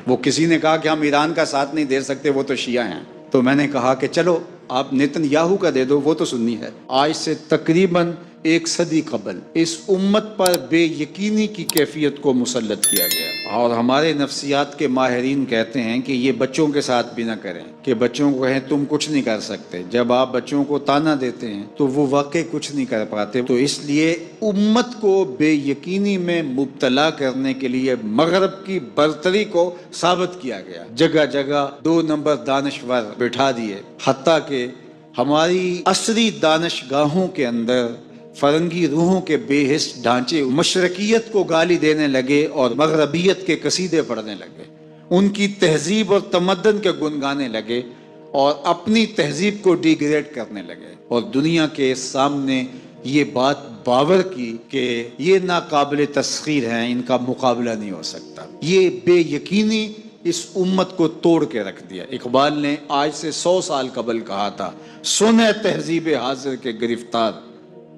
وہ کسی نے کہا کہ ہم ایران کا ساتھ نہیں دے سکتے، وہ تو شیعہ ہیں۔ تو میں نے کہا کہ چلو آپ نیتن یاہو کا دے دو، وہ تو سنی ہے۔ آج سے تقریباً 1 صدی قبل اس امت پر بے یقینی کی کیفیت کو مسلط کیا گیا، اور ہمارے نفسیات کے ماہرین کہتے ہیں کہ یہ بچوں کے ساتھ بھی نہ کریں، کہ بچوں کو کہیں تم کچھ نہیں کر سکتے۔ جب آپ بچوں کو تانا دیتے ہیں تو وہ واقعی کچھ نہیں کر پاتے۔ تو اس لیے امت کو بے یقینی میں مبتلا کرنے کے لیے مغرب کی برتری کو ثابت کیا گیا، جگہ جگہ 2 نمبر دانشور بٹھا دیے، حتیٰ کہ ہماری عصری دانشگاہوں کے اندر فرنگی روحوں کے بے حس ڈھانچے مشرقیت کو گالی دینے لگے اور مغربیت کے قصیدے پڑھنے لگے، ان کی تہذیب اور تمدن کے گن گانے لگے اور اپنی تہذیب کو ڈیگریڈ کرنے لگے، اور دنیا کے سامنے یہ بات باور کی کہ یہ ناقابل تسخیر ہیں، ان کا مقابلہ نہیں ہو سکتا۔ یہ بے یقینی اس امت کو توڑ کے رکھ دیا۔ اقبال نے آج سے 100 سال قبل کہا تھا، سنے تہذیب حاضر کے گرفتار،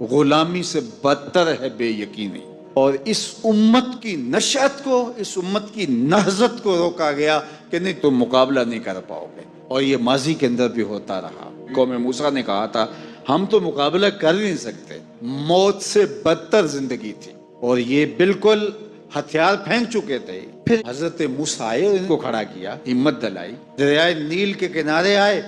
غلامی سے بدتر ہے بے یقینی۔ اور اس امت کی نشأت کو، اس امت کی نہضت کو روکا گیا کہ نہیں تم مقابلہ نہیں کر پاؤ گے، اور یہ ماضی کے اندر بھی ہوتا رہا۔ قوم موسیٰ نے کہا تھا ہم تو مقابلہ کر نہیں سکتے، موت سے بدتر زندگی تھی، اور یہ بالکل ہتھیار پھینک چکے تھے۔ پھر حضرت موسیٰ آئے اور ان کو کھڑا کیا، ہمت دلائی، دریائے نیل کے کنارے آئے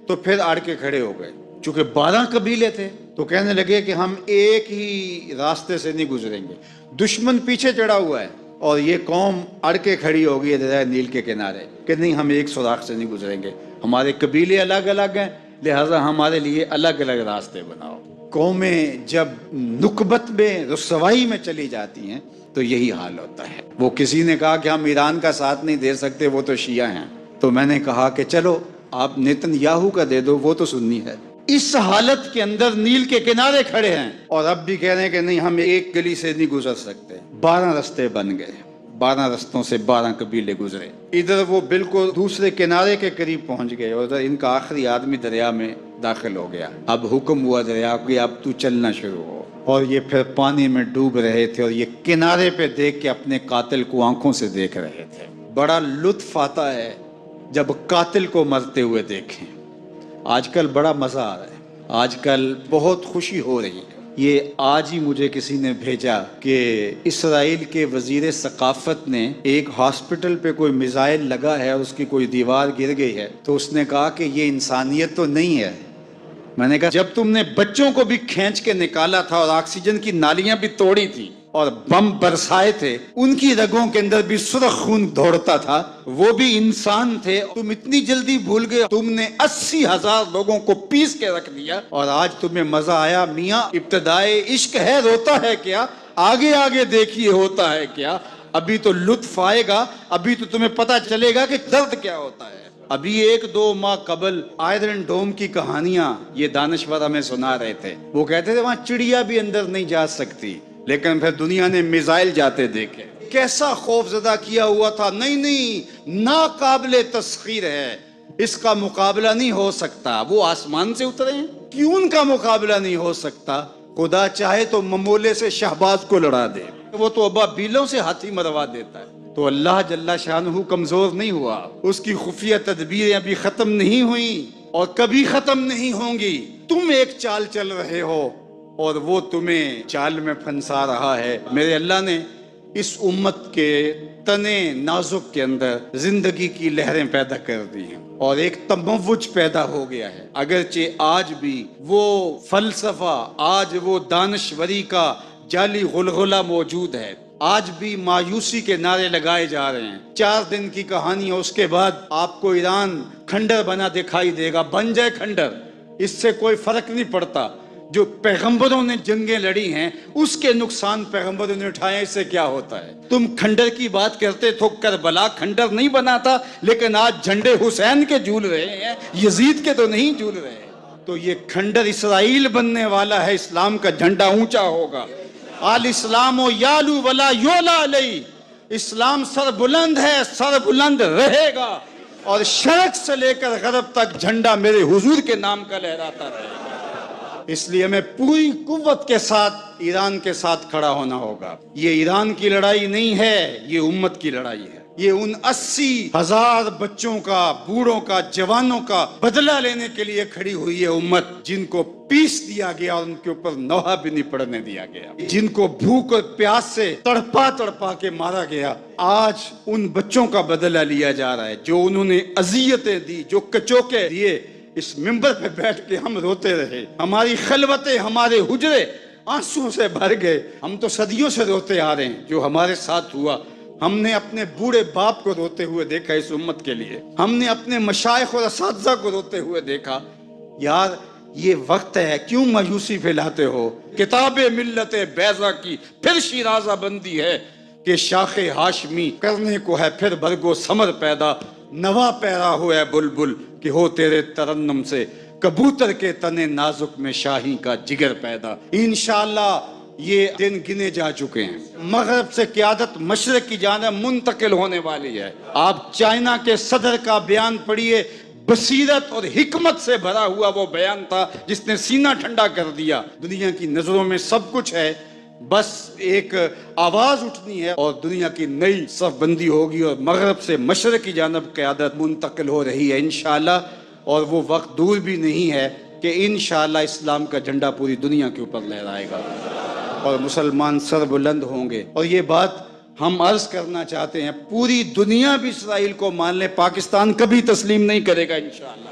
تو پھر اڑ کے کھڑے ہو گئے۔ چونکہ 12 قبیلے تھے تو کہنے لگے کہ ہم ایک ہی راستے سے نہیں گزریں گے، دشمن پیچھے چڑھا ہوا ہے، اور یہ قوم اڑ کے کھڑی ہو گئی ہے دریائے نیل کے کنارے کہ نہیں ہم ایک سوراخ سے نہیں گزریں گے، ہمارے قبیلے الگ الگ ہیں، لہٰذا ہمارے لیے الگ الگ راستے بناؤ۔ قومیں جب نکبت میں، رسوائی میں چلی جاتی ہیں تو یہی حال ہوتا ہے۔ وہ کسی نے کہا کہ ہم ایران کا ساتھ نہیں دے سکتے، وہ تو شیعہ ہیں۔ تو میں نے کہا کہ چلو آپ نیتن یاہو کا دے دو، وہ تو سنی ہے۔ اس حالت کے اندر نیل کے کنارے کھڑے ہیں اور اب بھی کہہ رہے ہیں کہ نہیں ہم ایک گلی سے نہیں گزر سکتے۔ 12 رستے بن گئے، 12 رستوں سے 12 قبیلے گزرے۔ ادھر وہ بالکل دوسرے کنارے کے قریب پہنچ گئے، اور ادھر ان کا آخری آدمی دریا میں داخل ہو گیا۔ اب حکم ہوا دریا کو اب تو چلنا شروع ہو، اور یہ پھر پانی میں ڈوب رہے تھے، اور یہ کنارے پہ دیکھ کے اپنے قاتل کو آنکھوں سے دیکھ رہے تھے۔ بڑا لطف آتا ہے جب قاتل کو مرتے ہوئے دیکھیں۔ آج کل بڑا مزہ آ رہا ہے، آج کل بہت خوشی ہو رہی ہے۔ یہ آج ہی مجھے کسی نے بھیجا کہ اسرائیل کے وزیر ثقافت نے ایک ہاسپٹل پہ کوئی میزائل لگا ہے اور اس کی کوئی دیوار گر گئی ہے، تو اس نے کہا کہ یہ انسانیت تو نہیں ہے۔ میں نے کہا جب تم نے بچوں کو بھی کھینچ کے نکالا تھا اور آکسیجن کی نالیاں بھی توڑی تھی اور بم برسائے تھے، ان کی رگوں کے اندر بھی سرخ خون دوڑتا تھا، وہ بھی انسان تھے، تم اتنی جلدی بھول گئے؟ تم نے 80,000 لوگوں کو پیس کے رکھ دیا اور آج تمہیں مزہ آیا؟ میاں ابتدائے عشق ہے، روتا ہے کیا؟ آگے آگے دیکھیے ہوتا ہے کیا؟ ابھی تو لطف آئے گا، ابھی تو تمہیں پتہ چلے گا کہ درد کیا ہوتا ہے۔ ابھی 1-2 ماہ قبل آئرن ڈوم کی کہانیاں یہ دانشور ہمیں سنا رہے تھے۔ وہ کہتے تھے وہاں چڑیا بھی اندر نہیں جا سکتی، لیکن پھر دنیا نے میزائل جاتے دیکھے، کیسا خوف زدہ کیا ہوا تھا۔ نہیں ناقابل تسخیر ہے، اس کا مقابلہ نہیں ہو سکتا۔ وہ آسمان سے اترے ہیں، کیوں ان کا مقابلہ نہیں ہو سکتا؟ خدا چاہے تو ممولے سے شہباز کو لڑا دے، وہ تو ابابیلوں سے ہاتھی مروا دیتا ہے۔ تو اللہ جل شانہ کمزور نہیں ہوا، اس کی خفیہ تدبیریں ابھی ختم نہیں ہوئیں اور کبھی ختم نہیں ہوں گی۔ تم ایک چال چل رہے ہو اور وہ تمہیں چال میں پھنسا رہا ہے۔ میرے اللہ نے اس امت کے تنے نازک کے اندر زندگی کی لہریں پیدا کر دی ہیں اور ایک تموج پیدا ہو گیا ہے۔ اگرچہ آج بھی وہ فلسفہ، آج وہ دانشوری کا جعلی غلغلہ موجود ہے، آج بھی مایوسی کے نعرے لگائے جا رہے ہیں۔ 4 دن کی کہانی ہے، اس کے بعد آپ کو ایران کھنڈر بنا دکھائی دے گا، بن جائے کھنڈر، اس سے کوئی فرق نہیں پڑتا۔ جو پیغمبروں نے جنگیں لڑی ہیں اس کے نقصان پیغمبروں نے اٹھائے، اس سے کیا ہوتا ہے؟ تم کھنڈر کی بات کرتے تو کربلا کھنڈر نہیں بنا تھا، لیکن آج جھنڈے حسین کے جھول رہے ہیں، یزید کے تو نہیں جھول رہے۔ تو یہ کھنڈر اسرائیل بننے والا ہے، اسلام کا جھنڈا اونچا ہوگا۔ آل اسلام و یالو ولا یولا علیہ، اسلام سر بلند ہے، سر بلند رہے گا، اور شرق سے لے کر غرب تک جھنڈا میرے حضور کے نام کا لہراتا رہے گا۔ اس لیے ہمیں پوری قوت کے ساتھ ایران کے ساتھ کھڑا ہونا ہوگا۔ یہ ایران کی لڑائی نہیں ہے، یہ امت کی لڑائی ہے۔ یہ ان 80,000 بچوں کا، بوڑھوں کا، جوانوں کا بدلہ لینے کے لیے کھڑی ہوئی ہے امت، جن کو پیس دیا گیا اور ان کے اوپر نوحہ بھی نہیں پڑنے دیا گیا، جن کو بھوک اور پیاس سے تڑپا تڑپا کے مارا گیا۔ آج ان بچوں کا بدلہ لیا جا رہا ہے جو انہوں نے اذیتیں دی، جو کچوکے دیے۔ اس ممبر پہ بیٹھ کے ہم روتے رہے، ہماری خلوتیں، ہمارے حجرے آنسوں سے بھر گئے۔ ہم تو صدیوں سے روتے آ رہے ہیں جو ہمارے ساتھ ہوا۔ ہم نے اپنے بوڑھے باپ کو روتے ہوئے دیکھا اس امت کے لیے، ہم نے اپنے مشائخ اور اساتذہ کو روتے ہوئے دیکھا۔ یار یہ وقت ہے، کیوں مایوسی پھیلاتے ہو؟ کتاب ملت بیضا کی پھر شیرازہ بندی ہے کہ شاخ ہاشمی کرنے کو ہے پھر برگو ثمر پیدا، نوا پیرا ہو ہے بلبل کہ ہو تیرے ترنم سے کبوتر کے تنے نازک میں شاہی کا جگر پیدا۔ انشاءاللہ یہ دن گنے جا چکے ہیں، مغرب سے قیادت مشرق کی جانب منتقل ہونے والی ہے۔ آپ چائنا کے صدر کا بیان پڑھیے، بصیرت اور حکمت سے بھرا ہوا وہ بیان تھا جس نے سینہ ٹھنڈا کر دیا۔ دنیا کی نظروں میں سب کچھ ہے، بس ایک آواز اٹھنی ہے اور دنیا کی نئی صف بندی ہوگی اور مغرب سے مشرق کی جانب قیادت منتقل ہو رہی ہے انشاءاللہ، اور وہ وقت دور بھی نہیں ہے کہ انشاءاللہ اسلام کا جھنڈا پوری دنیا کے اوپر لہرائے گا اور مسلمان سر بلند ہوں گے۔ اور یہ بات ہم عرض کرنا چاہتے ہیں، پوری دنیا بھی اسرائیل کو مان لے، پاکستان کبھی تسلیم نہیں کرے گا انشاءاللہ۔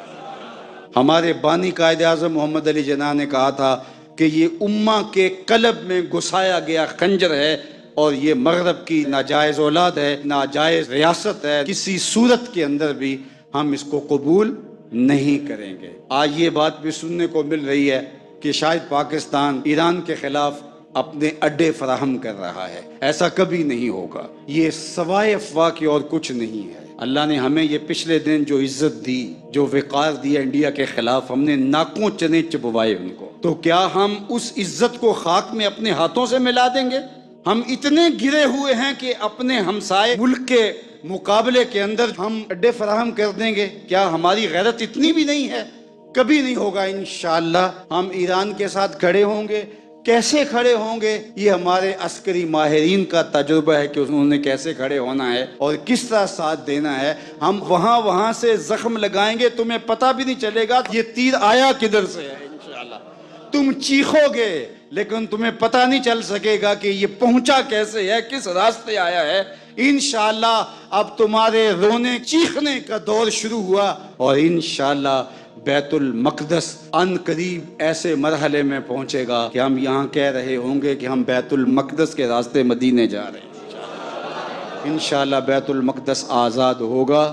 ہمارے بانی قائد اعظم محمد علی جناح نے کہا تھا کہ یہ امہ کے قلب میں گھسایا گیا خنجر ہے اور یہ مغرب کی ناجائز اولاد ہے، ناجائز ریاست ہے، کسی صورت کے اندر بھی ہم اس کو قبول نہیں کریں گے۔ آج یہ بات بھی سننے کو مل رہی ہے کہ شاید پاکستان ایران کے خلاف اپنے اڈے فراہم کر رہا ہے، ایسا کبھی نہیں ہوگا، یہ سوائے افواہ کی اور کچھ نہیں ہے۔ اللہ نے ہمیں یہ پچھلے دن جو عزت دی، جو وقار دیا انڈیا کے خلاف، ہم نے ناکوں چنے چبوائے ان کو، تو کیا ہم اس عزت کو خاک میں اپنے ہاتھوں سے ملا دیں گے؟ ہم اتنے گرے ہوئے ہیں کہ اپنے ہمسائے ملک کے مقابلے کے اندر ہم اڈے فراہم کر دیں گے؟ کیا ہماری غیرت اتنی بھی نہیں ہے؟ کبھی نہیں ہوگا انشاءاللہ۔ ہم ایران کے ساتھ کھڑے ہوں گے۔ کیسے کھڑے ہوں گے؟ یہ ہمارے عسکری ماہرین کا تجربہ ہے کہ انہوں نے کیسے کھڑے ہونا ہے اور کس طرح ساتھ دینا ہے۔ ہم وہاں سے زخم لگائیں گے، تمہیں پتہ بھی نہیں چلے گا یہ تیر آیا کدھر سے ہے انشاءاللہ۔ تم چیخو گے لیکن تمہیں پتہ نہیں چل سکے گا کہ یہ پہنچا کیسے ہے، کس راستے آیا ہے۔ انشاءاللہ اب تمہارے رونے چیخنے کا دور شروع ہوا اور انشاءاللہ بیت المقدس ان قریب ایسے مرحلے میں پہنچے گا کہ ہم یہاں کہہ رہے ہوں گے کہ ہم بیت المقدس کے راستے مدینے جا رہے ہیں۔ انشاءاللہ بیت المقدس آزاد ہوگا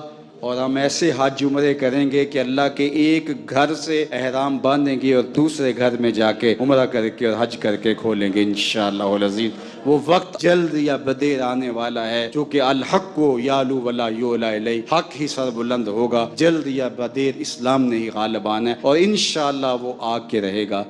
اور ہم ایسے حج عمرے کریں گے کہ اللہ کے ایک گھر سے احرام باندھیں گے اور دوسرے گھر میں جا کے عمرہ کر کے اور حج کر کے کھولیں گے انشاءاللہ العزیز۔ وہ وقت جلد یا بدیر آنے والا ہے جو کہ الحق کو یالو ولا یولا الیہ، حق ہی سر بلند ہوگا، جلد یا بدیر اسلام نے ہی غالب آنا ہے اور انشاءاللہ وہ آ کے رہے گا۔